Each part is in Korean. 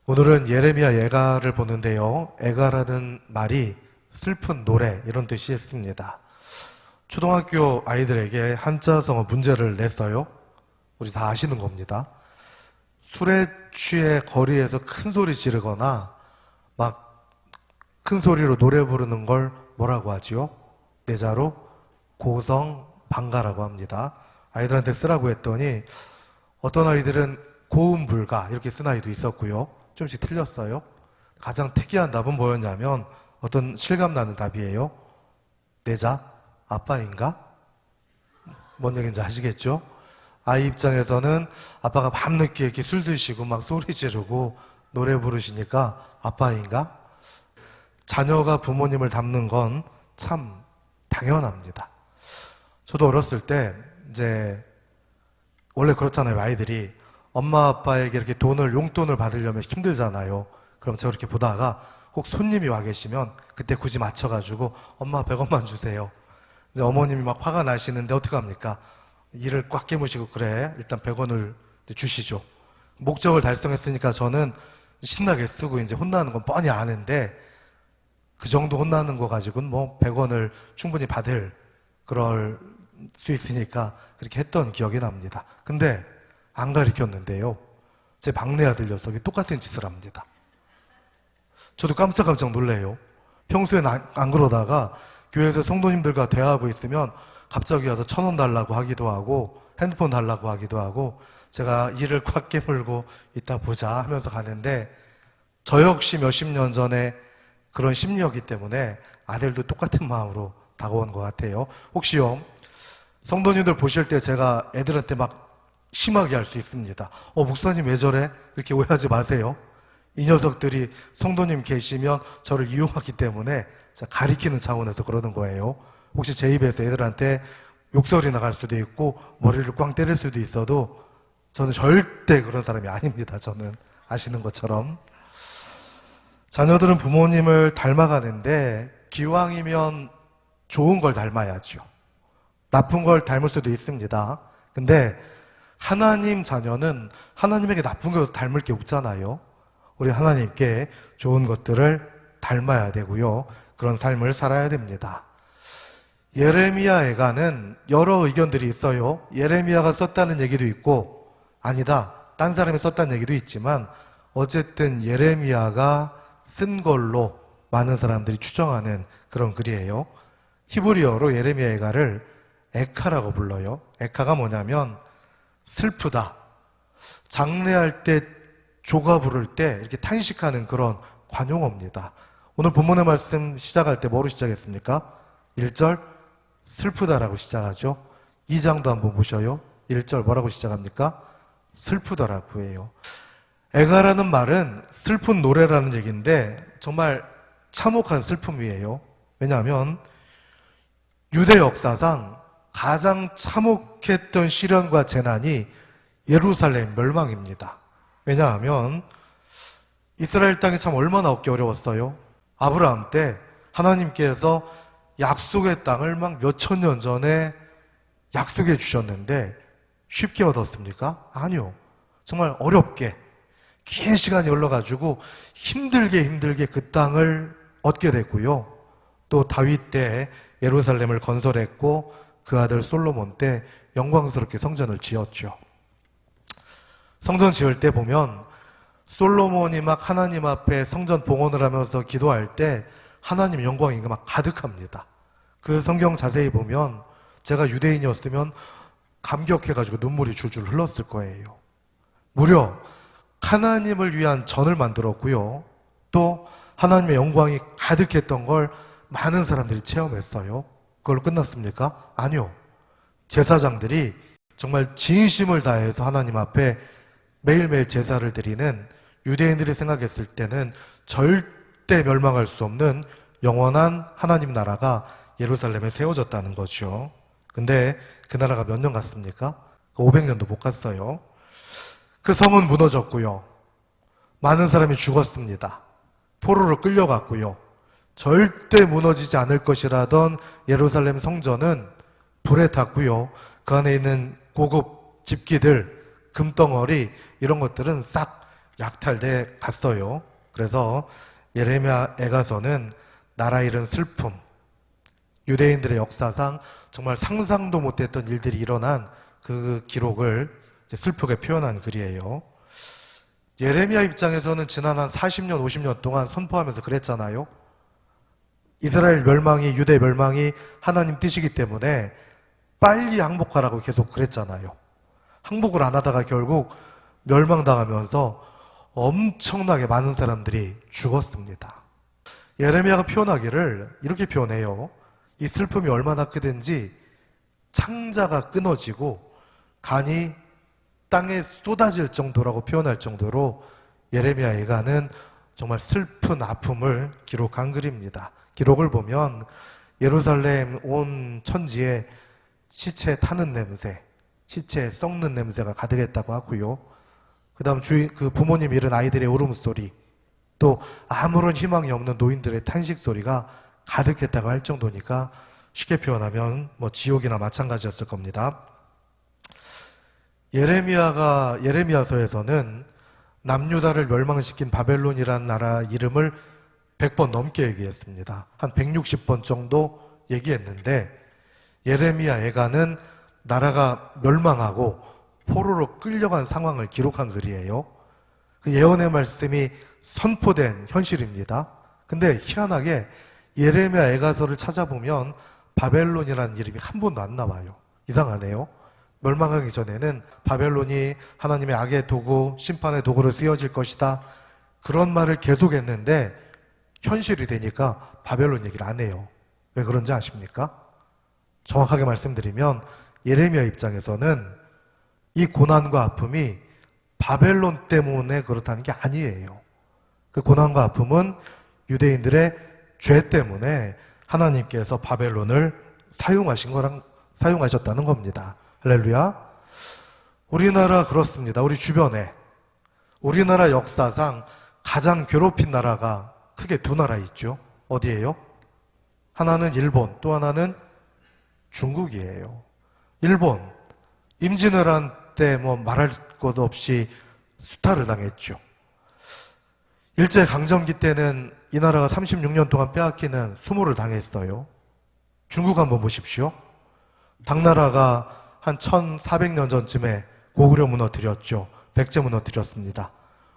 오늘은 예레미야 애가를 보는데요. 애가라는 말이 슬픈 노래 이런 뜻이 있습니다. 초등학교 아이들에게 한자성어 문제를 냈어요. 우리 다 아시는 겁니다. 술에 취해 거리에서 큰 소리 지르거나 막 큰 소리로 노래 부르는 걸 뭐라고 하지요? 내자로 고성방가라고 합니다. 아이들한테 쓰라고 했더니 어떤 아이들은 고음불가 이렇게 쓴 아이도 있었고요. 좀씩 틀렸어요. 가장 특이한 답은 뭐였냐면 어떤 실감나는 답이에요. 내자 아빠인가? 뭔 얘기인지 아시겠죠? 아이 입장에서는 아빠가 밤늦게 이렇게 술 드시고 막 소리 지르고 노래 부르시니까 아빠인가? 자녀가 부모님을 닮는 건 참 당연합니다. 저도 어렸을 때 이제 원래 그렇잖아요. 아이들이 엄마 아빠에게 이렇게 용돈을 받으려면 힘들잖아요. 그럼 제가 이렇게 보다가 꼭 손님이 와 계시면 그때 굳이 맞춰가지고 엄마 100원만 주세요. 이제 어머님이 막 화가 나시는데 어떡합니까? 이를 꽉 깨무시고 그래 일단 100원을 주시죠. 목적을 달성했으니까 저는 신나게 쓰고 이제 혼나는 건 뻔히 아는데 그 정도 혼나는 거 가지고는 뭐 100원을 충분히 그럴 수 있으니까 그렇게 했던 기억이 납니다. 근데 안 가르쳤는데요. 제 막내 아들 녀석이 똑같은 짓을 합니다. 저도 깜짝깜짝 놀래요. 평소엔 안 그러다가 교회에서 성도님들과 대화하고 있으면 갑자기 와서 1,000원 달라고 하기도 하고 핸드폰 달라고 하기도 하고 제가 이를 꽉 깨물고 이따 보자 하면서 가는데 저 역시 몇십 년 전에 그런 심리였기 때문에 아들도 똑같은 마음으로 다가온 것 같아요. 혹시요 성도님들 보실 때 제가 애들한테 막 심하게 할 수 있습니다. 목사님 왜 저래? 이렇게 오해하지 마세요. 이 녀석들이 성도님 계시면 저를 이용하기 때문에 가리키는 차원에서 그러는 거예요. 혹시 제 입에서 애들한테 욕설이 나갈 수도 있고 머리를 꽝 때릴 수도 있어도 저는 절대 그런 사람이 아닙니다. 저는 아시는 것처럼. 자녀들은 부모님을 닮아가는데 기왕이면 좋은 걸 닮아야죠. 나쁜 걸 닮을 수도 있습니다. 근데 하나님 자녀는 하나님에게 나쁜 걸 닮을 게 없잖아요. 우리 하나님께 좋은 것들을 닮아야 되고요. 그런 삶을 살아야 됩니다. 예레미야 애가는 여러 의견들이 있어요. 예레미야가 썼다는 얘기도 있고 아니다, 딴 사람이 썼다는 얘기도 있지만 어쨌든 예레미야가 쓴 걸로 많은 사람들이 추정하는 그런 글이에요. 히브리어로 예레미야 애가를 에카라고 불러요. 에카가 뭐냐면 슬프다. 장례할 때 조가 부를 때 이렇게 탄식하는 그런 관용어입니다. 오늘 본문의 말씀 시작할 때 뭐로 시작했습니까? 1절 슬프다라고 시작하죠. 2장도 한번 보셔요. 1절 뭐라고 시작합니까? 슬프다라고 해요. 애가라는 말은 슬픈 노래라는 얘기인데 정말 참혹한 슬픔이에요. 왜냐하면 유대 역사상 가장 참혹했던 시련과 재난이 예루살렘 멸망입니다. 왜냐하면 이스라엘 땅이 참 얼마나 얻기 어려웠어요. 아브라함 때 하나님께서 약속의 땅을 막 몇천 년 전에 약속해 주셨는데 쉽게 얻었습니까? 아니요. 정말 어렵게 긴 시간이 흘러가지고 힘들게 그 땅을 얻게 됐고요. 또 다윗 때 예루살렘을 건설했고 그 아들 솔로몬 때 영광스럽게 성전을 지었죠. 성전 지을 때 보면 솔로몬이 막 하나님 앞에 성전 봉헌을 하면서 기도할 때 하나님 영광이 막 가득합니다. 그 성경 자세히 보면 제가 유대인이었으면 감격해가지고 눈물이 줄줄 흘렀을 거예요. 무려 하나님을 위한 전을 만들었고요. 또 하나님의 영광이 가득했던 걸 많은 사람들이 체험했어요. 그걸로 끝났습니까? 아니요. 제사장들이 정말 진심을 다해서 하나님 앞에 매일매일 제사를 드리는 유대인들이 생각했을 때는 절대 멸망할 수 없는 영원한 하나님 나라가 예루살렘에 세워졌다는 거죠. 근데 그 나라가 몇 년 갔습니까? 500년도 못 갔어요. 그 성은 무너졌고요. 많은 사람이 죽었습니다. 포로로 끌려갔고요. 절대 무너지지 않을 것이라던 예루살렘 성전은 불에 탔고요. 그 안에 있는 고급 집기들, 금덩어리 이런 것들은 싹 약탈돼 갔어요. 그래서 예레미야 애가서는 나라 잃은 슬픔, 유대인들의 역사상 정말 상상도 못했던 일들이 일어난 그 기록을 슬프게 표현한 글이에요. 예레미야 입장에서는 지난 한 40년, 50년 동안 선포하면서 그랬잖아요. 이스라엘 멸망이, 유대 멸망이 하나님 뜻이기 때문에 빨리 항복하라고 계속 그랬잖아요. 항복을 안 하다가 결국 멸망당하면서 엄청나게 많은 사람들이 죽었습니다. 예레미야가 표현하기를 이렇게 표현해요. 이 슬픔이 얼마나 크든지 창자가 끊어지고 간이 땅에 쏟아질 정도라고 표현할 정도로 예레미야 예가는 정말 슬픈 아픔을 기록한 글입니다. 기록을 보면 예루살렘 온 천지에 시체 타는 냄새, 시체 썩는 냄새가 가득했다고 하고요. 그 다음 그 부모님 잃은 아이들의 울음소리, 또 아무런 희망이 없는 노인들의 탄식소리가 가득했다고 할 정도니까 쉽게 표현하면 지옥이나 마찬가지였을 겁니다. 예레미야서에서는 남유다를 멸망시킨 바벨론이라는 나라 이름을 100번 넘게 얘기했습니다. 한 160번 정도 얘기했는데 예레미야 애가는 나라가 멸망하고 포로로 끌려간 상황을 기록한 글이에요. 그 예언의 말씀이 선포된 현실입니다. 근데 희한하게 예레미야 애가서를 찾아보면 바벨론이라는 이름이 한 번도 안 나와요. 이상하네요. 멸망하기 전에는 바벨론이 하나님의 악의 도구, 심판의 도구로 쓰여질 것이다. 그런 말을 계속했는데 현실이 되니까 바벨론 얘기를 안 해요. 왜 그런지 아십니까? 정확하게 말씀드리면 예레미야 입장에서는 이 고난과 아픔이 바벨론 때문에 그렇다는 게 아니에요. 그 고난과 아픔은 유대인들의 죄 때문에 하나님께서 바벨론을 사용하셨다는 겁니다. 할렐루야. 우리나라 그렇습니다. 우리 주변에 우리나라 역사상 가장 괴롭힌 나라가 크게 두 나라 있죠. 어디예요? 하나는 일본, 또 하나는 중국이에요. 일본, 임진왜란 때 말할 것도 없이 수탈을 당했죠. 일제강점기 때는 이 나라가 36년 동안 빼앗기는 수모를 당했어요. 중국 한번 보십시오. 당나라가 한 1400년 전쯤에 고구려 무너뜨렸죠. 백제 무너뜨렸습니다.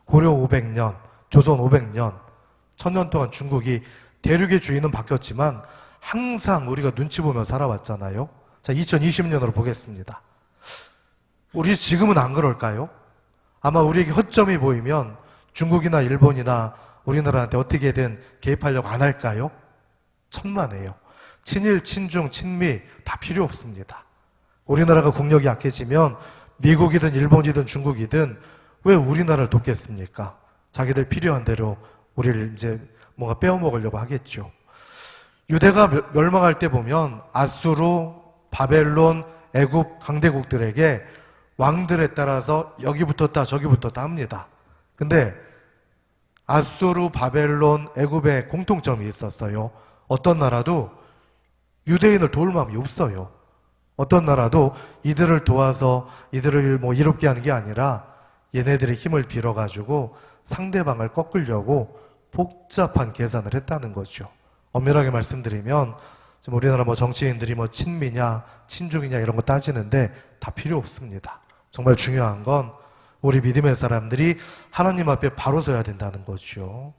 고려 500년, 조선 500년, 1000년 동안 중국이 대륙의 주인은 바뀌었지만 항상 우리가 눈치 보며 살아왔잖아요. 자, 2020년으로 보겠습니다. 우리 지금은 안 그럴까요? 아마 우리에게 허점이 보이면 중국이나 일본이나 우리나라한테 어떻게든 개입하려고 안 할까요? 천만에요. 친일, 친중, 친미 다 필요 없습니다. 우리나라가 국력이 약해지면 미국이든 일본이든 중국이든 왜 우리나라를 돕겠습니까? 자기들 필요한 대로 우리를 이제 뭔가 빼어먹으려고 하겠죠. 유대가 멸망할 때 보면 아수르, 바벨론, 애굽 강대국들에게 왕들에 따라서 여기 붙었다 저기 붙었다 합니다. 근데 아수르, 바벨론, 애굽에 공통점이 있었어요. 어떤 나라도 유대인을 도울 마음이 없어요. 어떤 나라도 이들을 도와서 이들을 이롭게 하는 게 아니라 얘네들의 힘을 빌어가지고 상대방을 꺾으려고 복잡한 계산을 했다는 거죠. 엄밀하게 말씀드리면 지금 우리나라 정치인들이 친미냐 친중이냐 이런 거 따지는데 다 필요 없습니다. 정말 중요한 건 우리 믿음의 사람들이 하나님 앞에 바로 서야 된다는 거죠.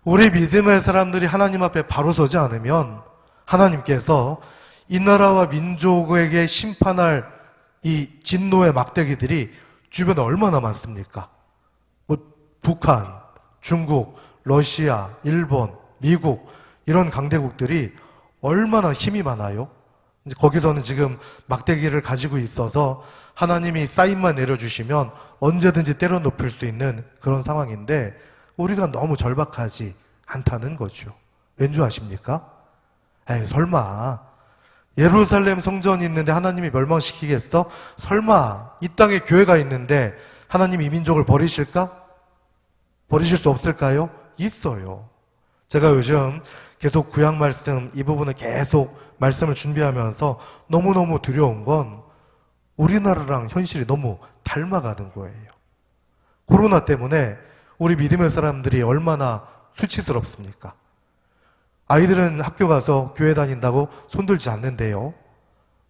우리 믿음의 사람들이 하나님 앞에 바로 서지 않으면 하나님께서 이 나라와 민족에게 심판할 이 진노의 막대기들이 주변에 얼마나 많습니까? 북한, 중국, 러시아, 일본, 미국 이런 강대국들이 얼마나 힘이 많아요? 이제 거기서는 지금 막대기를 가지고 있어서 하나님이 사인만 내려주시면 언제든지 때려 눕힐 수 있는 그런 상황인데 우리가 너무 절박하지 않다는 거죠. 왠지 아십니까? 에이, 설마 예루살렘 성전이 있는데 하나님이 멸망시키겠어? 설마 이 땅에 교회가 있는데 하나님이 이 민족을 버리실까? 버리실 수 없을까요? 있어요. 제가 요즘 계속 구약 말씀 이 부분을 계속 말씀을 준비하면서 너무너무 두려운 건 우리나라랑 현실이 너무 닮아가는 거예요. 코로나 때문에 우리 믿음의 사람들이 얼마나 수치스럽습니까? 아이들은 학교 가서 교회 다닌다고 손들지 않는데요.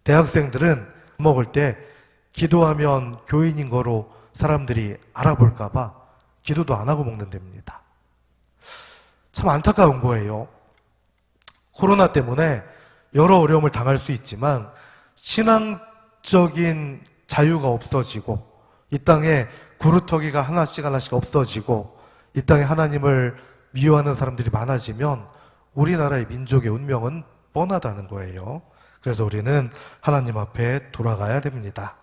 대학생들은 밥 먹을 때 기도하면 교인인 거로 사람들이 알아볼까봐 기도도 안 하고 먹는답니다. 참 안타까운 거예요. 코로나 때문에 여러 어려움을 당할 수 있지만 신앙적인 자유가 없어지고 이 땅에 구루터기가 하나씩 없어지고 이 땅에 하나님을 미워하는 사람들이 많아지면 우리나라의 민족의 운명은 뻔하다는 거예요. 그래서 우리는 하나님 앞에 돌아가야 됩니다.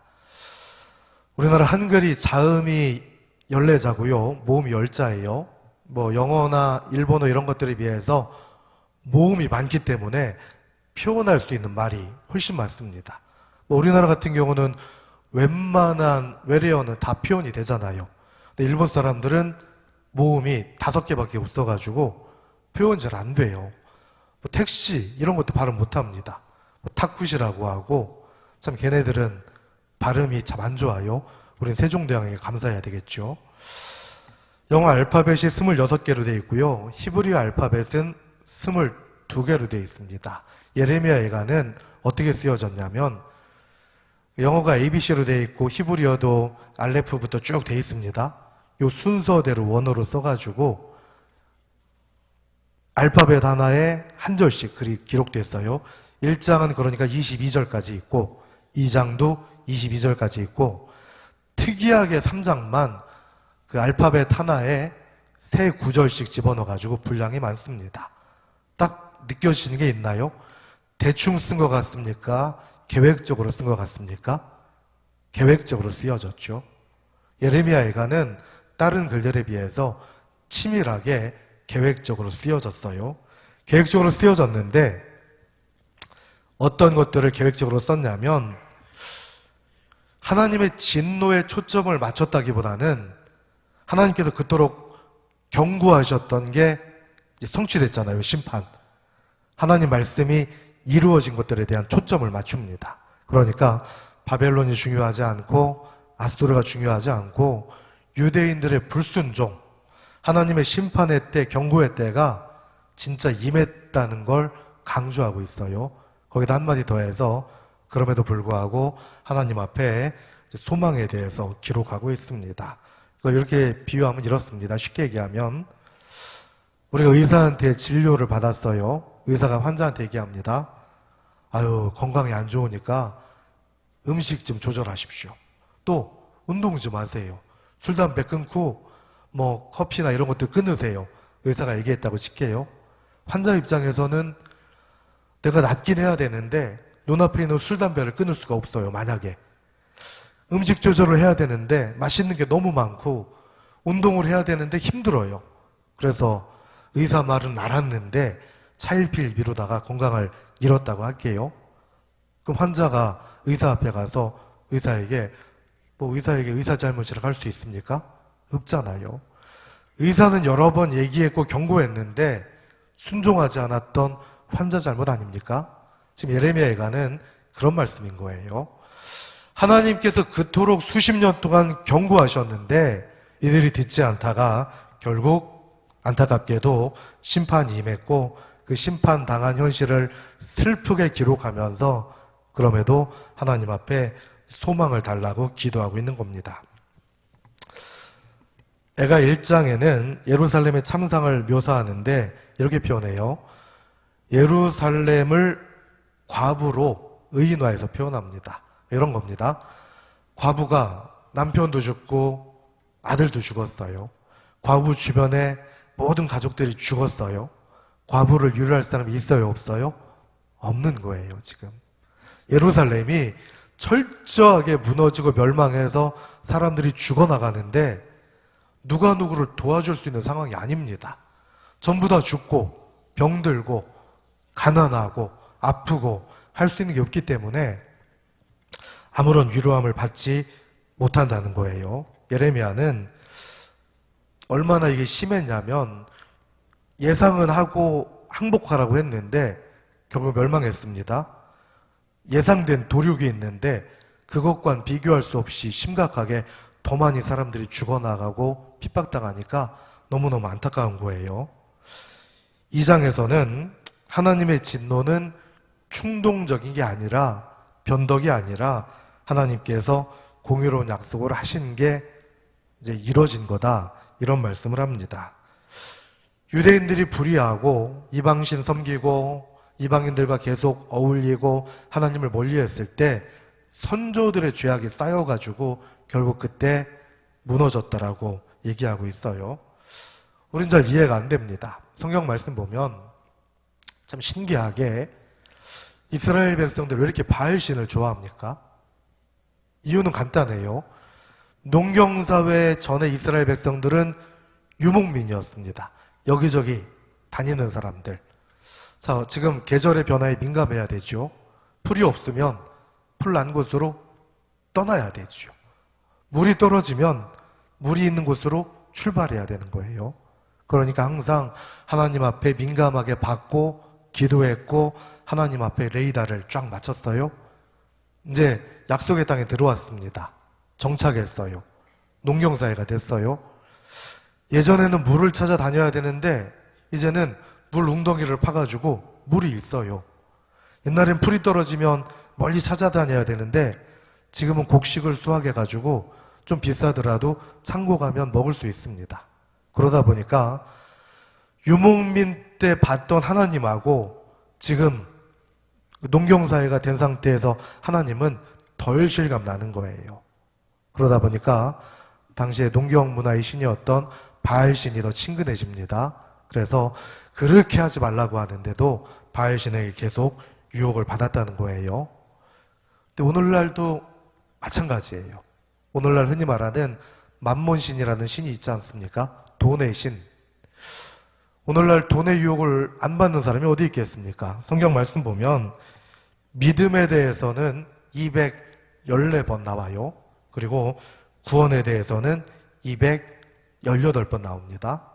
우리나라 한글이 자음이 14자고요. 모음이 10자예요. 영어나 일본어 이런 것들에 비해서 모음이 많기 때문에 표현할 수 있는 말이 훨씬 많습니다. 우리나라 같은 경우는 웬만한 외래어는 다 표현이 되잖아요. 근데 일본 사람들은 모음이 5개밖에 없어가지고 표현 잘 안 돼요. 택시 이런 것도 발음 못합니다. 타쿠시라고 하고 참 걔네들은 발음이 참 안 좋아요. 우린 세종대왕에게 감사해야 되겠죠. 영어 알파벳이 26개로 되어 있고요. 히브리어 알파벳은 22개로 되어 있습니다. 예레미야 예가는 어떻게 쓰여졌냐면 영어가 ABC로 되어 있고 히브리어도 알레프부터 쭉 되어 있습니다. 요 순서대로 원어로 써가지고 알파벳 하나에 한 절씩 글이 기록됐어요. 1장은 그러니까 22절까지 있고 2장도 22절까지 있고 특이하게 3장만 그 알파벳 하나에 세 구절씩 집어넣어가지고 분량이 많습니다. 딱 느껴지는 게 있나요? 대충 쓴 것 같습니까? 계획적으로 쓴 것 같습니까? 계획적으로 쓰여졌죠. 예레미야 예가는 다른 글들에 비해서 치밀하게 계획적으로 쓰여졌어요. 계획적으로 쓰여졌는데 어떤 것들을 계획적으로 썼냐면 하나님의 진노에 초점을 맞췄다기보다는 하나님께서 그토록 경고하셨던 게 이제 성취됐잖아요. 심판. 하나님 말씀이 이루어진 것들에 대한 초점을 맞춥니다. 그러니까 바벨론이 중요하지 않고 아스토르가 중요하지 않고 유대인들의 불순종, 하나님의 심판의 때, 경고의 때가 진짜 임했다는 걸 강조하고 있어요. 거기다 한마디 더해서 그럼에도 불구하고 하나님 앞에 소망에 대해서 기록하고 있습니다. 이걸 이렇게 비유하면 이렇습니다. 쉽게 얘기하면 우리가 의사한테 진료를 받았어요. 의사가 환자한테 얘기합니다. 아유, 건강이 안 좋으니까 음식 좀 조절하십시오. 또 운동 좀 하세요. 술, 담배 끊고 커피나 이런 것들 끊으세요. 의사가 얘기했다고 칠게요. 환자 입장에서는 내가 낫긴 해야 되는데 눈앞에 있는 술, 담배를 끊을 수가 없어요. 만약에 음식 조절을 해야 되는데 맛있는 게 너무 많고 운동을 해야 되는데 힘들어요. 그래서 의사 말은 알았는데 차일피일 미루다가 건강을 잃었다고 할게요. 그럼 환자가 의사 앞에 가서 의사에게 의사 잘못이라고 할 수 있습니까? 없잖아요. 의사는 여러 번 얘기했고 경고했는데 순종하지 않았던 환자 잘못 아닙니까? 지금 예레미야 예가는 그런 말씀인 거예요. 하나님께서 그토록 수십 년 동안 경고하셨는데 이들이 듣지 않다가 결국 안타깝게도 심판이 임했고 그 심판 당한 현실을 슬프게 기록하면서 그럼에도 하나님 앞에 소망을 달라고 기도하고 있는 겁니다. 애가 1장에는 예루살렘의 참상을 묘사하는데 이렇게 표현해요. 예루살렘을 과부로 의인화해서 표현합니다. 이런 겁니다. 과부가 남편도 죽고 아들도 죽었어요. 과부 주변에 모든 가족들이 죽었어요. 과부를 유료할 사람이 있어요? 없어요? 없는 거예요, 지금. 예루살렘이 철저하게 무너지고 멸망해서 사람들이 죽어나가는데 누가 누구를 도와줄 수 있는 상황이 아닙니다. 전부 다 죽고 병들고 가난하고 아프고 할 수 있는 게 없기 때문에 아무런 위로함을 받지 못한다는 거예요. 예레미야는 얼마나 이게 심했냐면 예상은 하고 항복하라고 했는데 결국 멸망했습니다. 예상된 도륙이 있는데 그것과는 비교할 수 없이 심각하게 더 많이 사람들이 죽어나가고 핍박당하니까 너무너무 안타까운 거예요. 2장에서는 하나님의 진노는 충동적인 게 아니라, 변덕이 아니라 하나님께서 공의로운 약속을 하신 게 이제 이루어진 거다, 이런 말씀을 합니다. 유대인들이 불의하고 이방신 섬기고 이방인들과 계속 어울리고 하나님을 멀리했을 때 선조들의 죄악이 쌓여가지고 결국 그때 무너졌다라고 얘기하고 있어요. 우린 잘 이해가 안 됩니다. 성경 말씀 보면 참 신기하게 이스라엘 백성들 왜 이렇게 바알신을 좋아합니까? 이유는 간단해요. 농경사회 전에 이스라엘 백성들은 유목민이었습니다. 여기저기 다니는 사람들. 자, 지금 계절의 변화에 민감해야 되죠. 풀이 없으면 풀 난 곳으로 떠나야 되죠. 물이 떨어지면 물이 있는 곳으로 출발해야 되는 거예요. 그러니까 항상 하나님 앞에 민감하게 받고 기도했고 하나님 앞에 레이더를 쫙 맞췄어요. 이제 약속의 땅에 들어왔습니다. 정착했어요. 농경사회가 됐어요. 예전에는 물을 찾아 다녀야 되는데 이제는 물 웅덩이를 파가지고 물이 있어요. 옛날엔 풀이 떨어지면 멀리 찾아다녀야 되는데 지금은 곡식을 수확해가지고 좀 비싸더라도 창고 가면 먹을 수 있습니다. 그러다 보니까 유목민 때 봤던 하나님하고 지금 농경사회가 된 상태에서 하나님은 덜 실감 나는 거예요. 그러다 보니까 당시에 농경문화의 신이었던 바알신이 더 친근해집니다. 그래서 그렇게 하지 말라고 하는데도 바알신에게 계속 유혹을 받았다는 거예요. 근데 오늘날도 마찬가지예요. 오늘날 흔히 말하는 만몬신이라는 신이 있지 않습니까? 돈의 신. 오늘날 돈의 유혹을 안 받는 사람이 어디 있겠습니까? 성경 말씀 보면 믿음에 대해서는 214번 나와요. 그리고 구원에 대해서는 218번 나옵니다.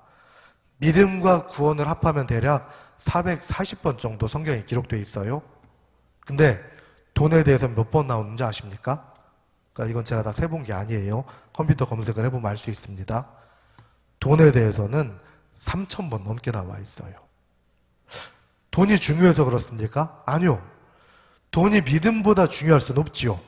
믿음과 구원을 합하면 대략 440번 정도 성경에 기록되어 있어요. 근데 돈에 대해서 몇 번 나오는지 아십니까? 그러니까 이건 제가 다 세본 게 아니에요. 컴퓨터 검색을 해보면 알 수 있습니다. 돈에 대해서는 3,000번 넘게 나와 있어요. 돈이 중요해서 그렇습니까? 아니요. 돈이 믿음보다 중요할 수는 없지요.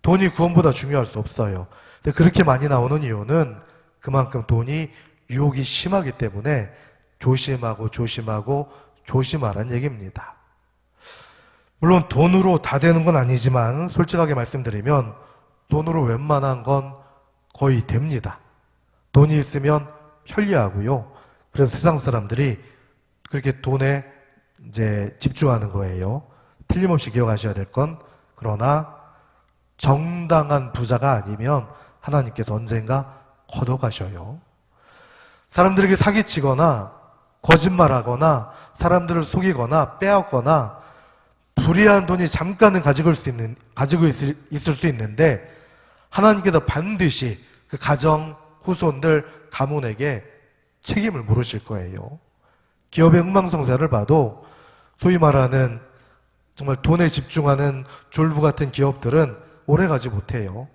돈이 구원보다 중요할 수 없어요. 근데 그렇게 많이 나오는 이유는 그만큼 돈이 유혹이 심하기 때문에 조심하고 조심하고 조심하라는 얘기입니다. 물론 돈으로 다 되는 건 아니지만 솔직하게 말씀드리면 돈으로 웬만한 건 거의 됩니다. 돈이 있으면 편리하고요. 그래서 세상 사람들이 그렇게 돈에 이제 집중하는 거예요. 틀림없이 기억하셔야 될 건, 그러나 정당한 부자가 아니면 하나님께서 언젠가 걷어가셔요. 사람들에게 사기치거나 거짓말하거나 사람들을 속이거나 빼앗거나 불의한 돈이 잠깐은 가지고 있을 수 있는데 하나님께서 반드시 그 가정, 후손들, 가문에게 책임을 물으실 거예요. 기업의 흥망성쇠를 봐도 소위 말하는 정말 돈에 집중하는 졸부 같은 기업들은 오래가지 못해요.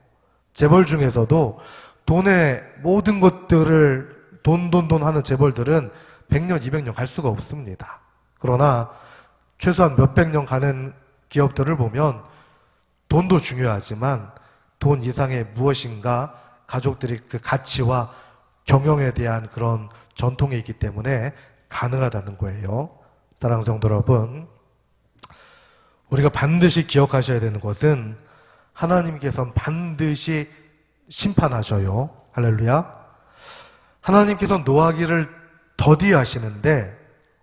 재벌 중에서도 돈의 모든 것들을 돈 하는 재벌들은 100년, 200년 갈 수가 없습니다. 그러나 최소한 몇백 년 가는 기업들을 보면 돈도 중요하지만 돈 이상의 무엇인가 가족들이 그 가치와 경영에 대한 그런 전통이 있기 때문에 가능하다는 거예요. 사랑하는 성도 여러분, 우리가 반드시 기억하셔야 되는 것은 하나님께서는 반드시 심판하셔요. 할렐루야. 하나님께서는 노하기를 더디하시는데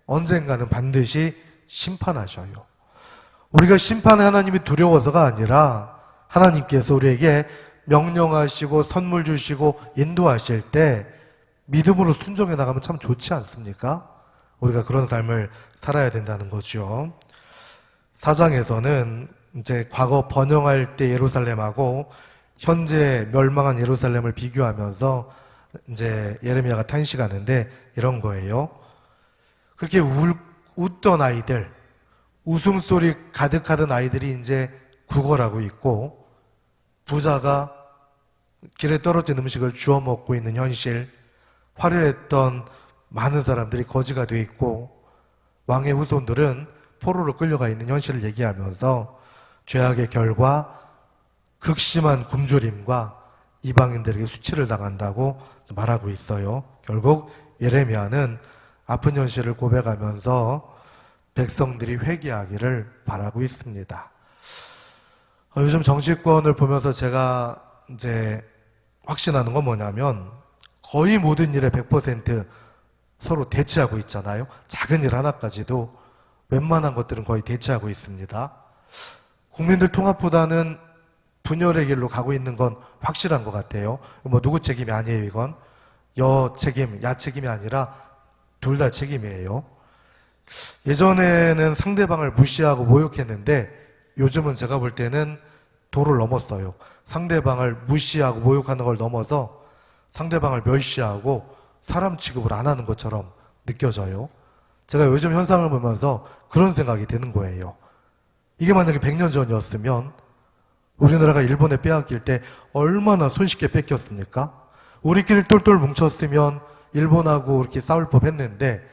언젠가는 반드시 심판하셔요. 우리가 심판의 하나님이 두려워서가 아니라 하나님께서 우리에게 명령하시고 선물 주시고 인도하실 때 믿음으로 순종해 나가면 참 좋지 않습니까? 우리가 그런 삶을 살아야 된다는 거죠. 4장에서는 이제 과거 번영할 때 예루살렘하고 현재 멸망한 예루살렘을 비교하면서 이제 예레미야가 탄식하는데 이런 거예요. 그렇게 웃던 아이들, 웃음소리 가득하던 아이들이 이제 구걸하고 있고 부자가 길에 떨어진 음식을 주워 먹고 있는 현실, 화려했던 많은 사람들이 거지가 돼 있고 왕의 후손들은 포로로 끌려가 있는 현실을 얘기하면서 죄악의 결과, 극심한 굶주림과 이방인들에게 수치를 당한다고 말하고 있어요. 결국 예레미야는 아픈 현실을 고백하면서 백성들이 회개하기를 바라고 있습니다. 요즘 정치권을 보면서 제가 이제 확신하는 건 뭐냐면 거의 모든 일에 100% 서로 대치하고 있잖아요. 작은 일 하나까지도 웬만한 것들은 거의 대치하고 있습니다. 국민들 통합보다는 분열의 길로 가고 있는 건 확실한 것 같아요. 뭐 누구 책임이 아니에요, 이건. 여 책임, 야 책임이 아니라 둘 다 책임이에요. 예전에는 상대방을 무시하고 모욕했는데 요즘은 제가 볼 때는 도를 넘었어요. 상대방을 무시하고 모욕하는 걸 넘어서 상대방을 멸시하고 사람 취급을 안 하는 것처럼 느껴져요. 제가 요즘 현상을 보면서 그런 생각이 드는 거예요. 이게 만약에 100년 전이었으면 우리나라가 일본에 빼앗길 때 얼마나 손쉽게 뺏겼습니까? 우리끼리 똘똘 뭉쳤으면 일본하고 이렇게 싸울 법 했는데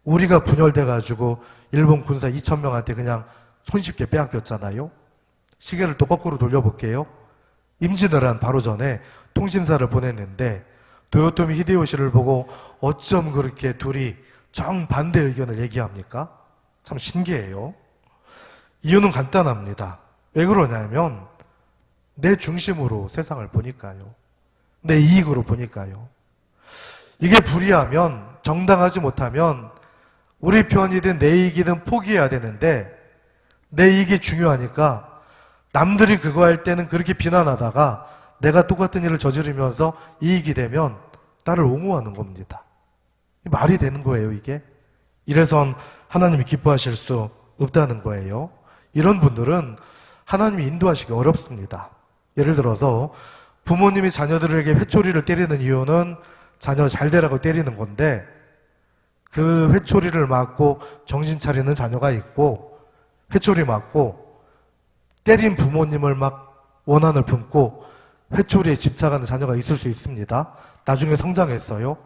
우리가 분열돼가지고 일본 군사 2,000명한테 그냥 손쉽게 빼앗겼잖아요. 시계를 또 거꾸로 돌려볼게요. 임진왜란 바로 전에 통신사를 보냈는데 도요토미 히데요시를 보고 어쩜 그렇게 둘이 정반대 의견을 얘기합니까? 참 신기해요. 이유는 간단합니다. 왜 그러냐면 내 중심으로 세상을 보니까요. 내 이익으로 보니까요. 이게 불이하면, 정당하지 못하면 우리 편이든 내 이익이든 포기해야 되는데 내 이익이 중요하니까 남들이 그거 할 때는 그렇게 비난하다가 내가 똑같은 일을 저지르면서 이익이 되면 나를 옹호하는 겁니다. 말이 되는 거예요, 이게. 이래선 하나님이 기뻐하실 수 없다는 거예요. 이런 분들은 하나님이 인도하시기 어렵습니다. 예를 들어서 부모님이 자녀들에게 회초리를 때리는 이유는 자녀 잘 되라고 때리는 건데 그 회초리를 맞고 정신 차리는 자녀가 있고 회초리 맞고 때린 부모님을 막 원한을 품고 회초리에 집착하는 자녀가 있을 수 있습니다. 나중에 성장했어요.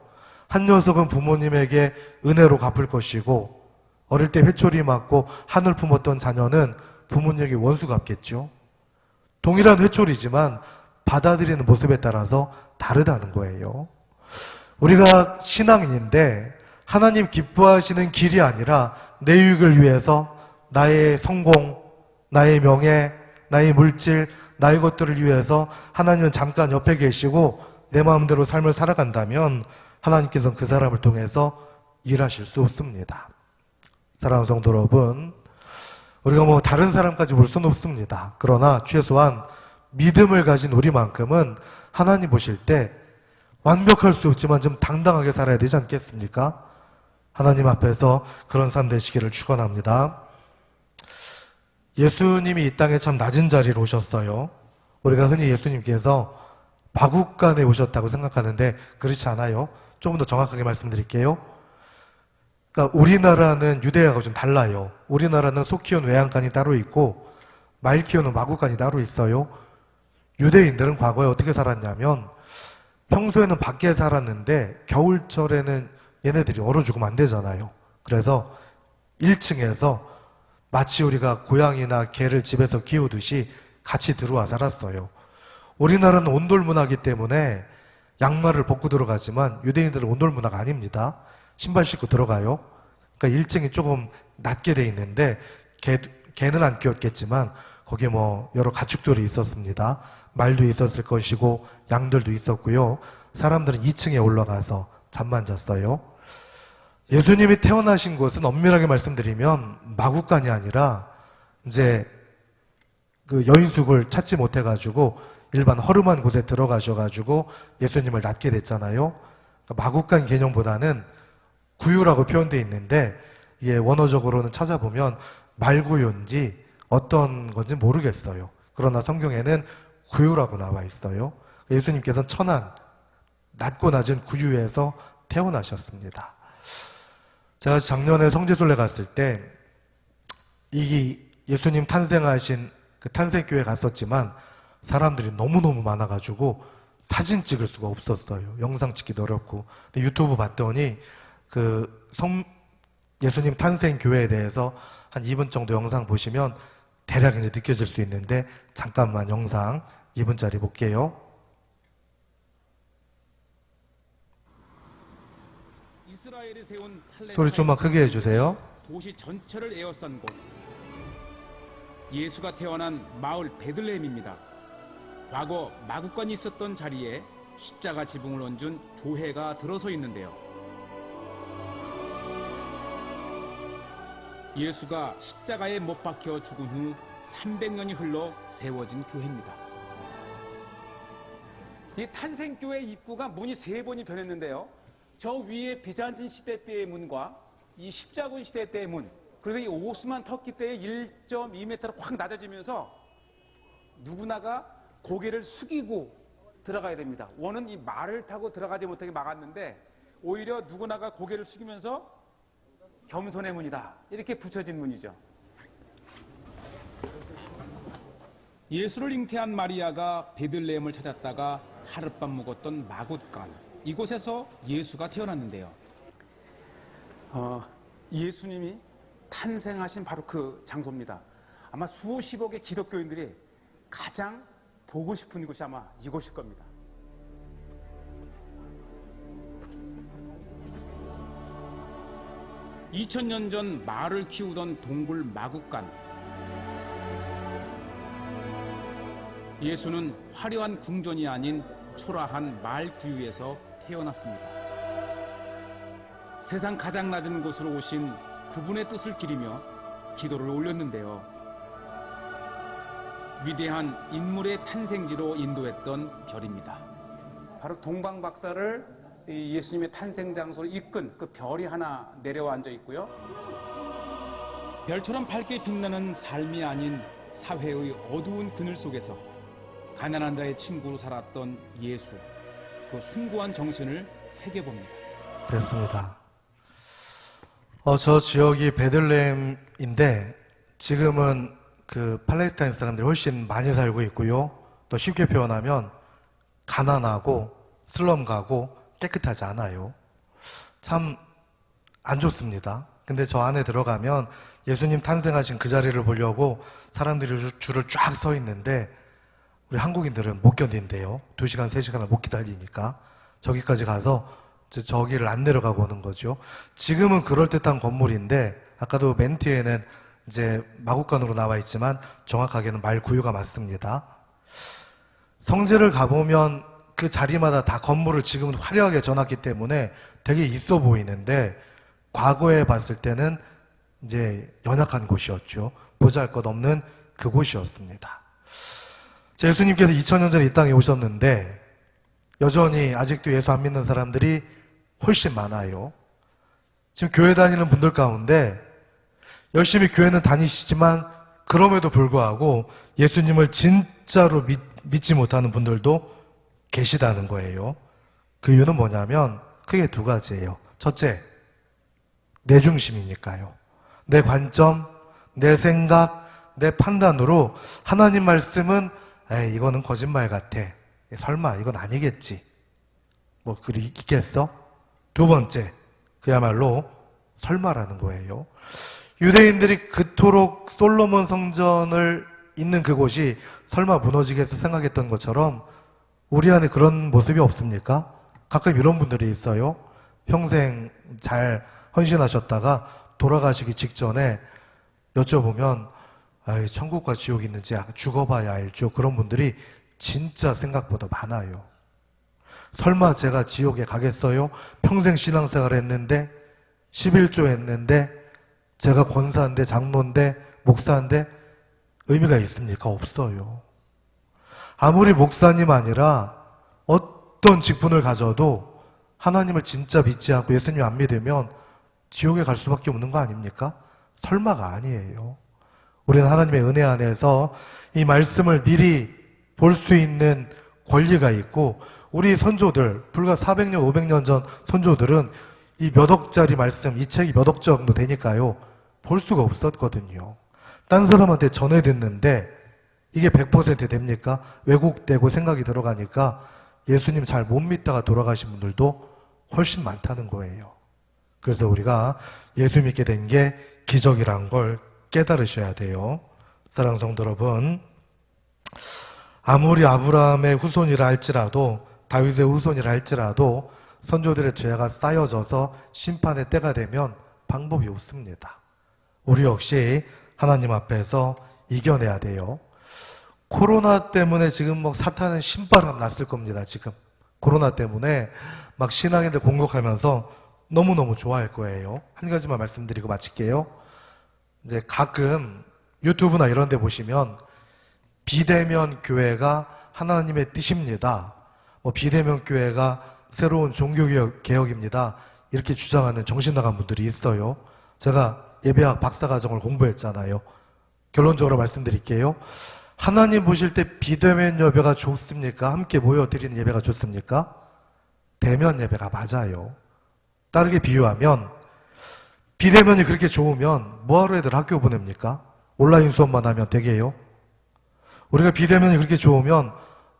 한 녀석은 부모님에게 은혜로 갚을 것이고 어릴 때 회초리 맞고 한을 품었던 자녀는 부모님에게 원수 갚겠죠. 동일한 회초리지만 받아들이는 모습에 따라서 다르다는 거예요. 우리가 신앙인인데 하나님 기뻐하시는 길이 아니라 내 유익을 위해서 나의 성공, 나의 명예, 나의 물질, 나의 것들을 위해서 하나님은 잠깐 옆에 계시고 내 마음대로 삶을 살아간다면 하나님께서는 그 사람을 통해서 일하실 수 없습니다. 사랑하는 성도 여러분, 우리가 뭐 다른 사람까지 볼 수는 없습니다. 그러나 최소한 믿음을 가진 우리만큼은 하나님 보실 때 완벽할 수 없지만 좀 당당하게 살아야 되지 않겠습니까? 하나님 앞에서 그런 삶 되시기를 축원합니다. 예수님이 이 땅에 참 낮은 자리로 오셨어요. 우리가 흔히 예수님께서 바국간에 오셨다고 생각하는데 그렇지 않아요. 조금 더 정확하게 말씀드릴게요. 그러니까 우리나라는 유대하고 좀 달라요. 우리나라는 소 키운 외양간이 따로 있고 말 키우는 마구간이 따로 있어요. 유대인들은 과거에 어떻게 살았냐면 평소에는 밖에 살았는데 겨울철에는 얘네들이 얼어 죽으면 안 되잖아요. 그래서 1층에서 마치 우리가 고양이나 개를 집에서 키우듯이 같이 들어와 살았어요. 우리나라는 온돌 문화이기 때문에 양말을 벗고 들어가지만 유대인들은 온돌 문화가 아닙니다. 신발 신고 들어가요. 그러니까 1층이 조금 낮게 돼 있는데 개는 안 키웠겠지만 거기에 뭐 여러 가축들이 있었습니다. 말도 있었을 것이고 양들도 있었고요. 사람들은 2층에 올라가서 잠만 잤어요. 예수님이 태어나신 곳은 엄밀하게 말씀드리면 마구간이 아니라 이제 그 여인숙을 찾지 못해가지고 일반 허름한 곳에 들어가셔가지고 예수님을 낳게 됐잖아요. 마구간 개념보다는 구유라고 표현되어 있는데 이게 원어적으로는 찾아보면 말구유인지 어떤 건지 모르겠어요. 그러나 성경에는 구유라고 나와 있어요. 예수님께서는 천한 낮고 낮은 구유에서 태어나셨습니다. 제가 작년에 성지순례 갔을 때 이 예수님 탄생하신 그 탄생교회 갔었지만 사람들이 너무너무 많아가지고 사진 찍을 수가 없었어요. 영상 찍기도 어렵고. 근데 유튜브 봤더니 예수님 탄생 교회에 대해서 한 2분 정도 영상 보시면 대략 이제 느껴질 수 있는데, 잠깐만 영상 2분짜리 볼게요. 이스라엘이 세운 소리 좀만 크게 해주세요. 도시 전체를 에워싼 곳, 예수가 태어난 마을 베들레헴입니다. 과거 마구간이 있었던 자리에 십자가 지붕을 얹은 교회가 들어서 있는데요. 예수가 십자가에 못 박혀 죽은 후 300년이 흘러 세워진 교회입니다. 이 탄생교회 입구가 문이 3번이 변했는데요. 저 위에 비잔틴 시대 때의 문과 이 십자군 시대 때의 문, 그리고 이 오스만 터키 때의 1.2m로 확 낮아지면서 누구나가 고개를 숙이고 들어가야 됩니다. 원은 이 말을 타고 들어가지 못하게 막았는데 오히려 누구나가 고개를 숙이면서 겸손의 문이다, 이렇게 붙여진 문이죠. 예수를 잉태한 마리아가 베들레헴을 찾았다가 하룻밤 묵었던 마굿간, 이곳에서 예수가 태어났는데요. 예수님이 탄생하신 바로 그 장소입니다. 아마 수십억의 기독교인들이 가장 보고 싶은 곳이 아마 이곳일 겁니다. (2000년) 전 말을 키우던 동굴 마굿간. 예수는 화려한 궁전이 아닌 초라한 말 구유에서 태어났습니다. 세상 가장 낮은 곳으로 오신 그분의 뜻을 기리며 기도를 올렸는데요. 위대한 인물의 탄생지로 인도했던 별입니다. 바로 동방박사를 예수님의 탄생 장소로 이끈 그 별이 하나 내려와 앉아 있고요. 별처럼 밝게 빛나는 삶이 아닌 사회의 어두운 그늘 속에서 가난한 자의 친구로 살았던 예수, 그 숭고한 정신을 새겨봅니다. 됐습니다. 저 지역이 베들레헴인데 지금은 그 팔레스타인 사람들이 훨씬 많이 살고 있고요. 또 쉽게 표현하면 가난하고 슬럼 가고 깨끗하지 않아요. 참 안 좋습니다. 근데 저 안에 들어가면 예수님 탄생하신 그 자리를 보려고 사람들이 줄을 쫙 서 있는데 우리 한국인들은 못 견딘대요. 2시간, 3시간을 못 기다리니까 저기까지 가서 저기를 안 내려가고 오는 거죠. 지금은 그럴듯한 건물인데 아까도 멘트에는 이제 마구간으로 나와 있지만 정확하게는 말구유가 맞습니다. 성지를 가보면 그 자리마다 다 건물을 지금은 화려하게 져놨기 때문에 되게 있어 보이는데 과거에 봤을 때는 이제 연약한 곳이었죠. 보잘것없는 그곳이었습니다. 예수님께서 2000년 전에 이 땅에 오셨는데 여전히 아직도 예수 안 믿는 사람들이 훨씬 많아요. 지금 교회 다니는 분들 가운데 열심히 교회는 다니시지만 그럼에도 불구하고 예수님을 진짜로 믿지 못하는 분들도 계시다는 거예요. 그 이유는 뭐냐면 크게 2가지예요. 첫째, 내 중심이니까요. 내 관점, 내 생각, 내 판단으로 하나님 말씀은 에이, 이거는 거짓말 같아. 설마 이건 아니겠지. 뭐 그리 있겠어? 2번째, 그야말로 설마라는 거예요. 유대인들이 그토록 솔로몬 성전을 있는 그곳이 설마 무너지겠어 생각했던 것처럼 우리 안에 그런 모습이 없습니까? 가끔 이런 분들이 있어요. 평생 잘 헌신하셨다가 돌아가시기 직전에 여쭤보면 아이, 천국과 지옥이 있는지 죽어봐야 알죠. 그런 분들이 진짜 생각보다 많아요. 설마 제가 지옥에 가겠어요? 평생 신앙생활 했는데 11조 했는데 제가 권사인데 장로인데 목사인데 의미가 있습니까? 없어요. 아무리 목사님 아니라 어떤 직분을 가져도 하나님을 진짜 믿지 않고 예수님 안 믿으면 지옥에 갈 수밖에 없는 거 아닙니까? 설마가 아니에요. 우리는 하나님의 은혜 안에서 이 말씀을 미리 볼 수 있는 권리가 있고 우리 선조들, 불과 400년, 500년 전 선조들은 이 몇 억짜리 말씀, 이 책이 몇 억 정도 되니까요. 볼 수가 없었거든요. 딴 사람한테 전해 듣는데 이게 100% 됩니까? 왜곡되고 생각이 들어가니까 예수님 잘 못 믿다가 돌아가신 분들도 훨씬 많다는 거예요. 그래서 우리가 예수 믿게 된 게 기적이란 걸 깨달으셔야 돼요. 사랑하는 성도 여러분, 아무리 아브라함의 후손이라 할지라도, 다윗의 후손이라 할지라도 선조들의 죄가 쌓여져서 심판의 때가 되면 방법이 없습니다. 우리 역시 하나님 앞에서 이겨내야 돼요. 코로나 때문에 지금 막 사탄은 신바람 났을 겁니다. 지금 코로나 때문에 막 신앙인들 공격하면서 너무너무 좋아할 거예요. 한 가지만 말씀드리고 마칠게요. 이제 가끔 유튜브나 이런 데 보시면 비대면 교회가 하나님의 뜻입니다. 뭐 비대면 교회가 새로운 종교개혁입니다. 이렇게 주장하는 정신나간 분들이 있어요. 제가 예배학 박사과정을 공부했잖아요. 결론적으로 말씀드릴게요. 하나님 보실 때 비대면 예배가 좋습니까? 함께 모여드리는 예배가 좋습니까? 대면 예배가 맞아요. 다르게 비유하면 비대면이 그렇게 좋으면 뭐하러 애들 학교 보냅니까? 온라인 수업만 하면 되게요? 우리가 비대면이 그렇게 좋으면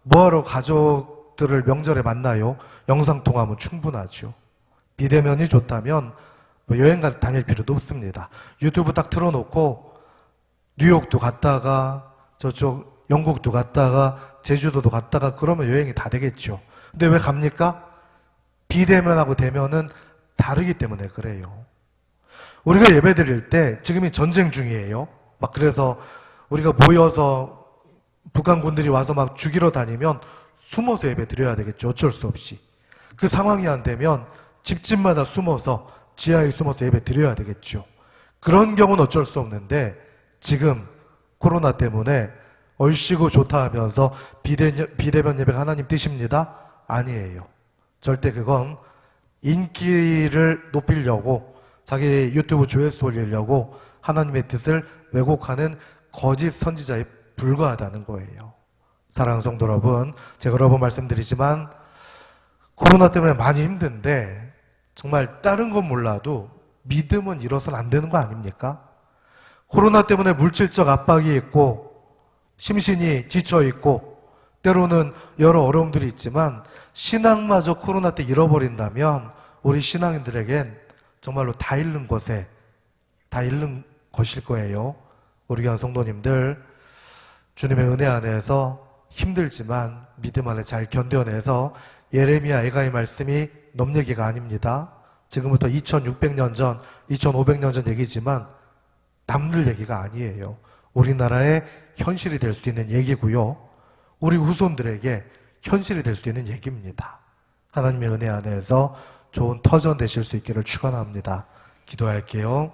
뭐하러 가족들을 명절에 만나요? 영상통화하면 충분하죠. 비대면이 좋다면 뭐 여행 다닐 필요도 없습니다. 유튜브 딱 틀어놓고 뉴욕도 갔다가 저쪽 영국도 갔다가 제주도도 갔다가 그러면 여행이 다 되겠죠. 근데 왜 갑니까? 비대면하고 대면은 다르기 때문에 그래요. 우리가 예배 드릴 때 지금이 전쟁 중이에요. 막 그래서 우리가 모여서 북한군들이 와서 막 죽이러 다니면 숨어서 예배 드려야 되겠죠. 어쩔 수 없이. 그 상황이 안 되면 집집마다 숨어서 지하에 숨어서 예배 드려야 되겠죠. 그런 경우는 어쩔 수 없는데 지금 코로나 때문에 얼씨구 좋다 하면서 비대면 예배가 하나님 뜻입니다? 아니에요. 절대 그건 인기를 높이려고 자기 유튜브 조회수 올리려고 하나님의 뜻을 왜곡하는 거짓 선지자에 불과하다는 거예요. 사랑하는 성도 여러분, 제가 여러 번 말씀드리지만 코로나 때문에 많이 힘든데 정말 다른 건 몰라도 믿음은 잃어서는 안 되는 거 아닙니까? 코로나 때문에 물질적 압박이 있고 심신이 지쳐 있고 때로는 여러 어려움들이 있지만 신앙마저 코로나 때 잃어버린다면 우리 신앙인들에겐 정말로 다 잃는 것일 거예요. 우리 교회 성도님들 주님의 은혜 안에서 힘들지만 믿음 안에 잘 견뎌내서 예레미야 애가의 말씀이 넘 얘기가 아닙니다. 지금부터 2600년 전, 2500년 전 얘기지만 남들 얘기가 아니에요. 우리나라의 현실이 될 수 있는 얘기고요. 우리 후손들에게 현실이 될 수 있는 얘기입니다. 하나님의 은혜 안에서 좋은 터전 되실 수 있기를 축원합니다. 기도할게요.